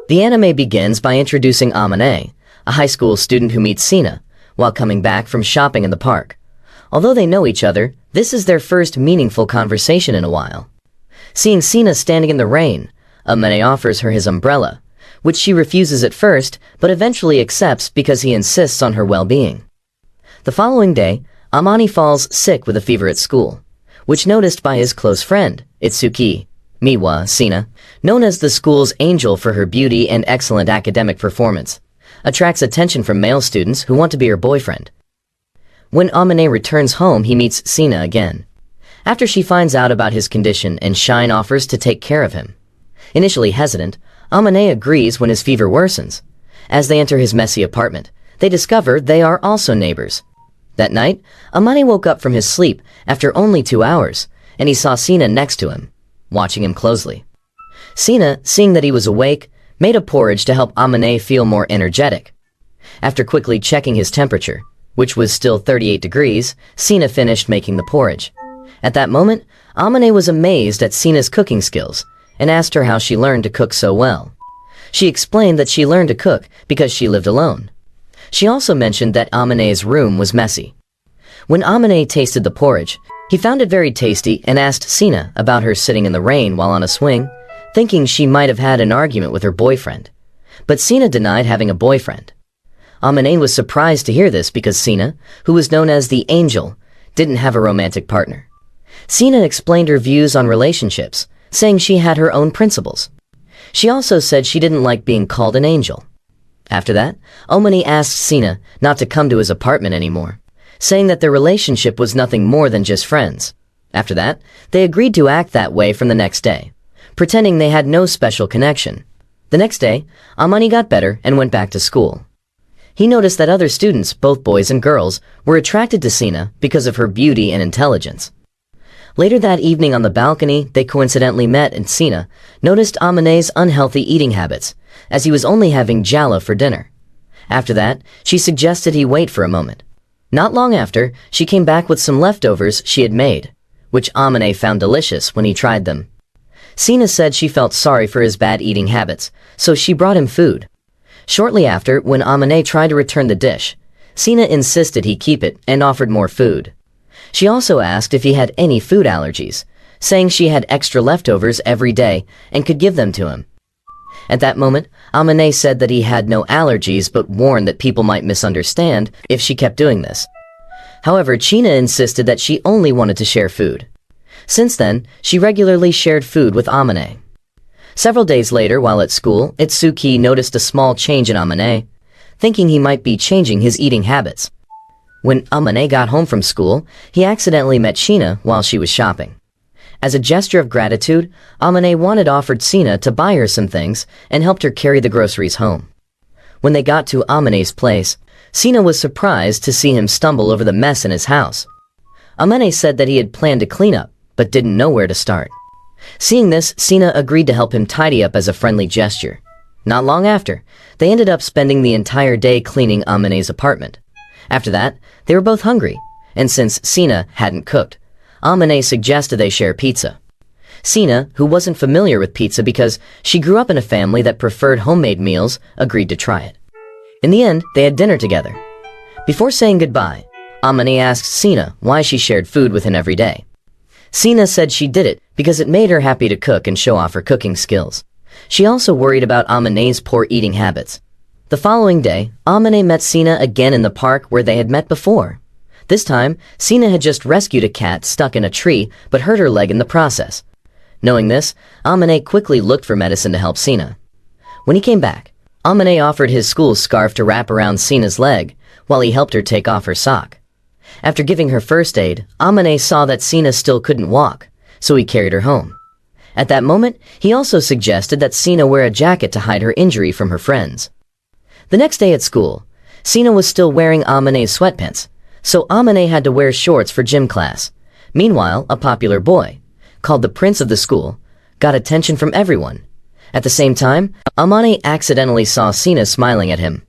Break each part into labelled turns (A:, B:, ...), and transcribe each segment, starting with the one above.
A: The anime begins by introducing Amane, a high school student who meets Shiina while coming back from shopping in the park. Although they know each other, this is their first meaningful conversation in a while. Seeing Shiina standing in the rain, Amane offers her his umbrella, which she refuses at first but eventually accepts because he insists on her well-being. The following day, Amane falls sick with a fever at school, which noticed by his close friend, Itsuki Miwa Shiina, known as the school's angel for her beauty and excellent academic performance, attracts attention from male students who want to be her boyfriend. When Amane returns home, he meets Shiina again. After she finds out about his condition and Shine offers to take care of him. Initially hesitant, Amane agrees when his fever worsens. As they enter his messy apartment, they discover they are also neighbors. That night, Amane woke up from his sleep after only 2 hours, and he saw Shiina next to him, watching him closely. Shiina, seeing that he was awake, made a porridge to help Amane feel more energetic. After quickly checking his temperature, which was still 38 degrees, Shiina finished making the porridge. At that moment, Amane was amazed at Shina's cooking skills and asked her how she learned to cook so well. She explained that she learned to cook because she lived alone. She also mentioned that Amane's room was messy. When Amane tasted the porridge, he found it very tasty and asked Shiina about her sitting in the rain while on a swing, thinking she might have had an argument with her boyfriend. But Shiina denied having a boyfriend. Amane was surprised to hear this because Shiina, who was known as the Angel, didn't have a romantic partner. Shiina explained her views on relationships, saying she had her own principles. She also said she didn't like being called an angel. After that, Amane asked Shiina not to come to his apartment anymore, saying that their relationship was nothing more than just friends. After that, they agreed to act that way from the next day, pretending they had no special connection. The next day, Amane got better and went back to school. He noticed that other students, both boys and girls, were attracted to Shiina because of her beauty and intelligence. Later that evening on the balcony, they coincidentally met and Shiina noticed Amane's unhealthy eating habits, as he was only having jala for dinner. After that, she suggested he wait for a moment. Not long after, she came back with some leftovers she had made, which Amane found delicious when he tried them. Shiina said she felt sorry for his bad eating habits, so she brought him food. Shortly after, when Amane tried to return the dish, Shiina insisted he keep it and offered more food. She also asked if he had any food allergies, saying she had extra leftovers every day and could give them to him. At that moment, Amane said that he had no allergies but warned that people might misunderstand if she kept doing this. However, Shiina insisted that she only wanted to share food. Since then, she regularly shared food with Amane. Several days later, while at school, Itsuki noticed a small change in Amane, thinking he might be changing his eating habits. When Amane got home from school, he accidentally met Shiina while she was shopping. As a gesture of gratitude, Amane offered Shiina to buy her some things and helped her carry the groceries home. When they got to Amane's place, Shiina was surprised to see him stumble over the mess in his house. Amane said that he had planned to clean up, but didn't know where to start. Seeing this, Shiina agreed to help him tidy up as a friendly gesture. Not long after, they ended up spending the entire day cleaning Amane's apartment. After that, they were both hungry, and since Shiina hadn't cooked, Amane suggested they share pizza. Shiina, who wasn't familiar with pizza because she grew up in a family that preferred homemade meals, agreed to try it. In the end, they had dinner together. Before saying goodbye, Amane asked Shiina why she shared food with him every day. Shiina said she did it because it made her happy to cook and show off her cooking skills. She also worried about Amane's poor eating habits. The following day, Amane met Shiina again in the park where they had met before. This time, Shiina had just rescued a cat stuck in a tree but hurt her leg in the process. Knowing this, Amane quickly looked for medicine to help Shiina. When he came back, Amane offered his school scarf to wrap around Shina's leg while he helped her take off her sock. After giving her first aid, Amane saw that Shiina still couldn't walk, so he carried her home. At that moment, he also suggested that Shiina wear a jacket to hide her injury from her friends. The next day at school, Shiina was still wearing Amane's sweatpants, so Amane had to wear shorts for gym class. Meanwhile, a popular boy, called the prince of the school, got attention from everyone. At the same time, Amane accidentally saw Shiina smiling at him.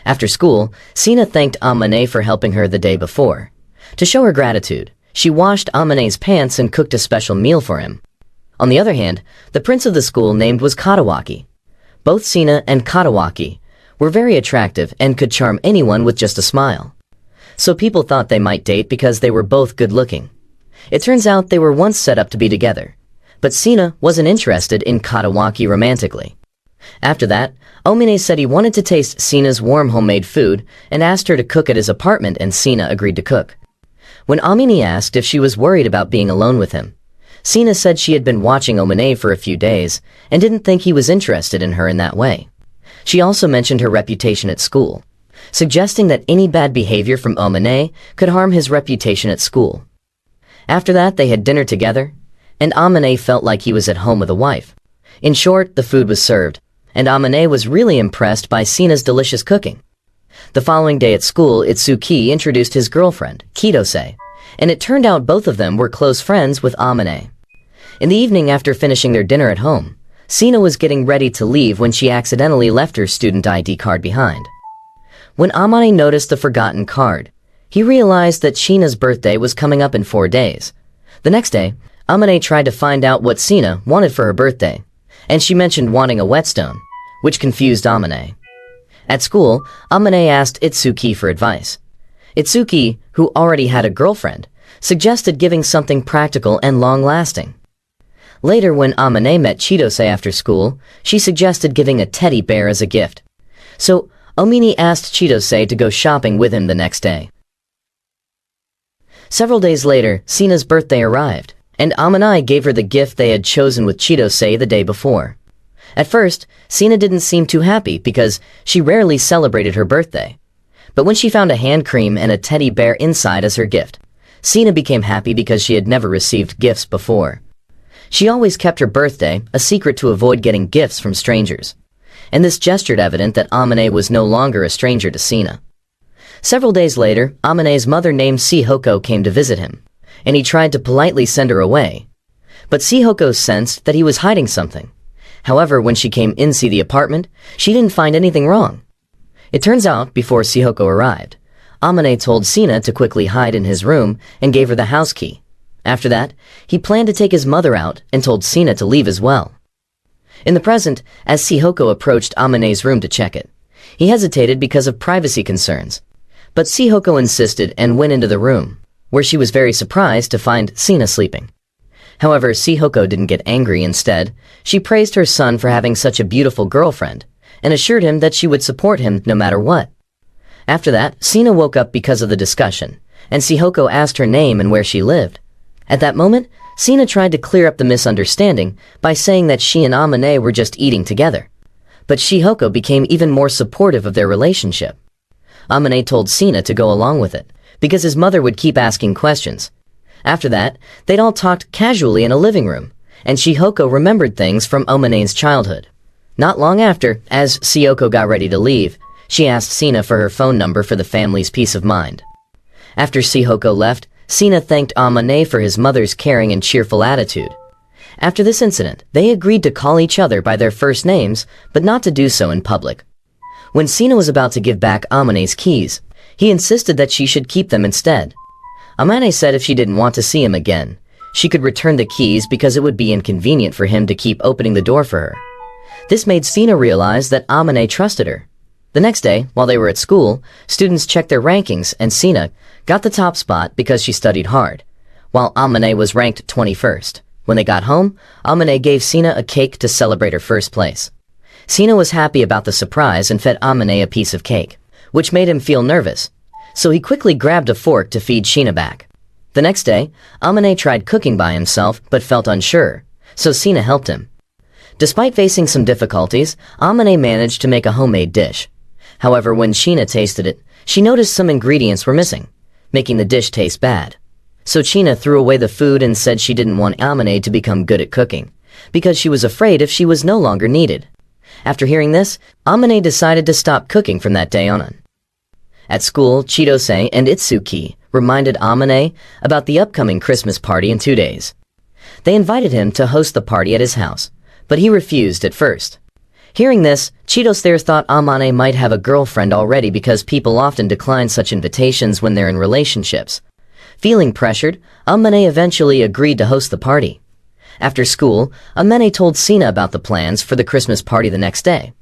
A: After school, Shiina thanked Amane for helping her the day before. To show her gratitude, she washed Amane's pants and cooked a special meal for him. On the other hand, the prince of the school named was Katawaki. Both Shiina and Katawaki were very attractive and could charm anyone with just a smile. So people thought they might date because they were both good-looking. It turns out they were once set up to be together, but Shiina wasn't interested in Katawaki romantically. After that, Omine said he wanted to taste Shiina's warm homemade food and asked her to cook at his apartment, and Shiina agreed to cook. When Omine asked if she was worried about being alone with him, Shiina said she had been watching Omine for a few days and didn't think he was interested in her in that way. She also mentioned her reputation at school, suggesting that any bad behavior from Omine could harm his reputation at school. After that, they had dinner together, and Omine felt like he was at home with a wife. In short, the food was served, and Omine was really impressed by Shiina's delicious cooking. The following day at school, Itsuki introduced his girlfriend, Kitose, and it turned out both of them were close friends with Omine. In the evening, after finishing their dinner at home, Shiina was getting ready to leave when she accidentally left her student ID card behind. When Amane noticed the forgotten card, he realized that Shiina's birthday was coming up in 4 days. The next day, Amane tried to find out what Shiina wanted for her birthday, and she mentioned wanting a whetstone, which confused Amane. At school, Amane asked Itsuki for advice. Itsuki, who already had a girlfriend, suggested giving something practical and long-lasting. Later, when Amane met Chitose after school, she suggested giving a teddy bear as a gift. So, Omini asked Chitose to go shopping with him the next day. Several days later, Shiina's birthday arrived, and Amane gave her the gift they had chosen with Chitose the day before. At first, Shiina didn't seem too happy because she rarely celebrated her birthday. But when she found a hand cream and a teddy bear inside as her gift, Shiina became happy because she had never received gifts before. She always kept her birthday a secret to avoid getting gifts from strangers, and this gestured evident that Amane was no longer a stranger to Shiina. Several days later, Amane's mother named Shihoko came to visit him, and he tried to politely send her away. But Shihoko sensed that he was hiding something. However, when she came in to see the apartment, she didn't find anything wrong. It turns out, before Shihoko arrived, Amane told Shiina to quickly hide in his room and gave her the house key. After that, he planned to take his mother out and told Shiina to leave as well. In the present, as Shihoko approached Amane's room to check it, he hesitated because of privacy concerns. But Shihoko insisted and went into the room, where she was very surprised to find Shiina sleeping. However, Shihoko didn't get angry. Instead, she praised her son for having such a beautiful girlfriend and assured him that she would support him no matter what. After that, Shiina woke up because of the discussion, and Shihoko asked her name and where she lived. At that moment, Shiina tried to clear up the misunderstanding by saying that she and Amane were just eating together. But Shihoko became even more supportive of their relationship. Amane told Shiina to go along with it, because his mother would keep asking questions. After that, they'd all talked casually in a living room, and Shihoko remembered things from Amane's childhood. Not long after, as Shihoko got ready to leave, she asked Shiina for her phone number for the family's peace of mind. After Shihoko left, Shiina thanked Amane for his mother's caring and cheerful attitude. After this incident, they agreed to call each other by their first names, but not to do so in public. When Shiina was about to give back Amane's keys, he insisted that she should keep them instead. Amane said if she didn't want to see him again, she could return the keys because it would be inconvenient for him to keep opening the door for her. This made Shiina realize that Amane trusted her. The next day, while they were at school, students checked their rankings, and Shiina got the top spot because she studied hard, while Amane was ranked 21st. When they got home, Amane gave Shiina a cake to celebrate her first place. Shiina was happy about the surprise and fed Amane a piece of cake, which made him feel nervous, so he quickly grabbed a fork to feed Shiina back. The next day, Amane tried cooking by himself but felt unsure, so Shiina helped him. Despite facing some difficulties, Amane managed to make a homemade dish. However, when Shiina tasted it, she noticed some ingredients were missing, making the dish taste bad. So Shiina threw away the food and said she didn't want Amane to become good at cooking, because she was afraid if she was no longer needed. After hearing this, Amane decided to stop cooking from that day on. At school, Chitose and Itsuki reminded Amane about the upcoming Christmas party in 2 days. They invited him to host the party at his house, but he refused at first. Hearing this, Chitose thought Amane might have a girlfriend already because people often decline such invitations when they're in relationships. Feeling pressured, Amane eventually agreed to host the party. After school, Amane told Shiina about the plans for the Christmas party the next day.